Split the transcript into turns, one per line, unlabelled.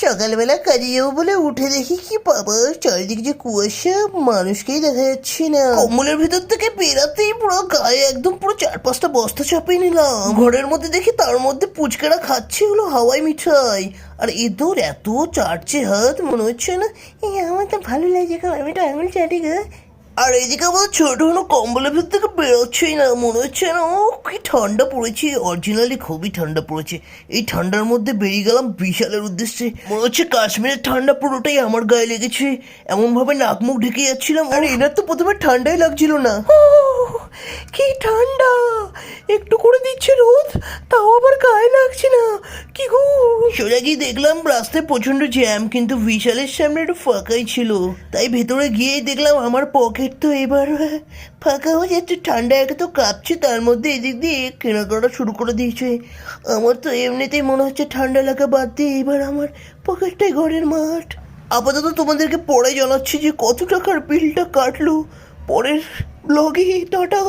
সকালবেলা কাজে যাবো বলে উঠে দেখি কি বাবা, চারিদিকে যে কুয়াশা, মানুষকেই দেখা যাচ্ছে না। কম্বলের ভিতর থেকে বেরাতেই পুরো গায়ে একদম পুরো 4-5টা বস্তা চাপিয়ে নিলাম। ঘরের মধ্যে দেখি তার মধ্যে পুচকেরা খাচ্ছে হলো হাওয়াই মিঠাই। আর এদের এত চাটছে হাত, মনে হচ্ছে না আমার তো ভালো লাগছে, আমি তো আঙুল চাটি গা। আর এদিকে আমার ছোট হলো কম্বলের ভিতর থেকে বেরোচ্ছেই না, মনে হচ্ছে না ও কি ঠান্ডা পড়েছে, অরিজিনালি খুবই ঠান্ডা পড়েছে। এই ঠান্ডার মধ্যে বেরিয়ে গেলাম বিশালের উদ্দেশ্যে, মনে হচ্ছে কাশ্মীরের ঠান্ডা পুরোটাই আমার গায়ে লেগেছে। এমন ভাবে নাক মুখ ঢেকে যাচ্ছিলাম। আর এনার তো প্রথমে ঠান্ডাই লাগছিল না, কি ঠান্ডা, একটু করে দিচ্ছে রোদ, তাও আবার গায়ে লাগছে না, কি গো। সোজা গিয়ে দেখলাম রাস্তায় প্রচন্ড জ্যাম, কিন্তু বিশালের সামনে একটু ফাঁকাই ছিল। তাই ভেতরে গিয়েই দেখলাম আমার পকেট তো এবার ফাঁকা হয়ে যাচ্ছে। ঠান্ডা একে তো কাঁপছে, তার মধ্যে এদিক দিয়ে কেনাকাটা শুরু করে দিয়েছে। আমার তো এমনিতেই মনে হচ্ছে ঠান্ডা লাগা বাদ দিয়ে এবার আমার পকেটটাই ঘরের মাঠ। আপাতত তোমাদেরকে পরে জানাচ্ছি যে কত টাকার বিলটা কাটলো। পরের ব্লগে টাটা।